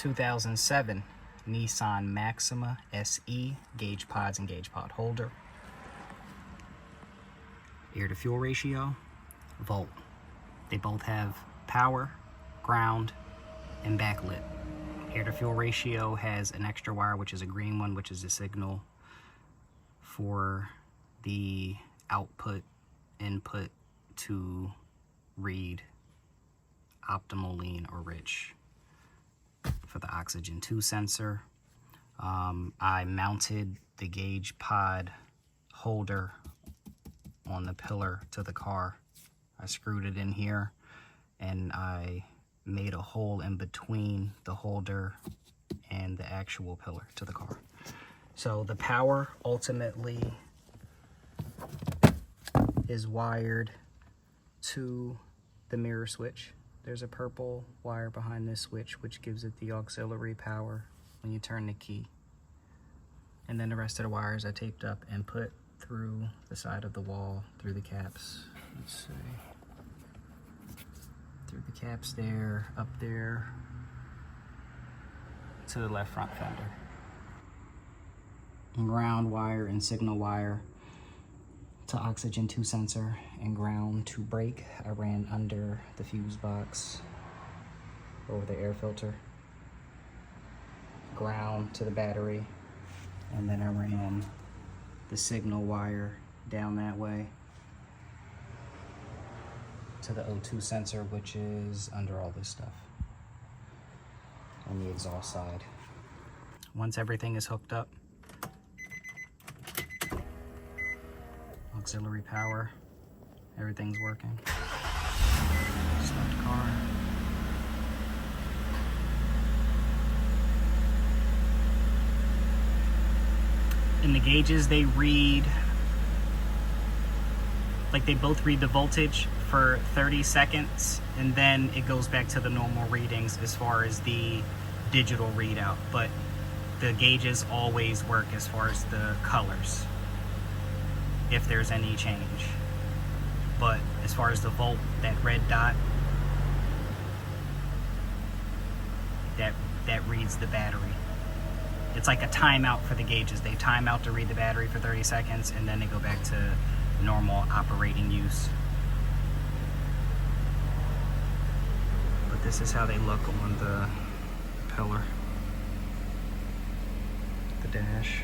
2007 Nissan Maxima SE, gauge pods and gauge pod holder. Air to fuel ratio, volt. They both have power, ground, and backlit. Air to fuel ratio has an extra wire, which is a green one, which is a signal for the output input to read optimal, lean, or rich. For the oxygen 2 sensor, I mounted the gauge pod holder on the pillar to the car. I screwed it in here and I made a hole in between the holder and the actual pillar to the car. So the power ultimately is wired to the mirror switch. There's a purple wire behind this switch which gives it the auxiliary power when you turn the key. And then the rest of the wires I taped up and put through the side of the wall, through the caps. Let's see. Through the caps there, up there, to the left front fender. And ground wire and signal wire to oxygen 2 sensor, and ground to brake I ran under the fuse box over the air filter. Ground to the battery, and then I ran the signal wire down that way to the O2 sensor, which is under all this stuff on the exhaust side. Once everything is hooked up, auxiliary power, everything's working. Start the car. And the gauges, they read, like they both read the voltage for 30 seconds and then it goes back to the normal readings as far as the digital readout. But the gauges always work as far as the colors, if there's any change. But as far as the volt, that red dot, that reads the battery. It's like a timeout for the gauges. They time out to read the battery for 30 seconds and then they go back to normal operating use. But this is how they look on the pillar, the dash.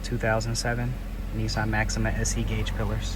2007 Nissan Maxima SE gauge pillars.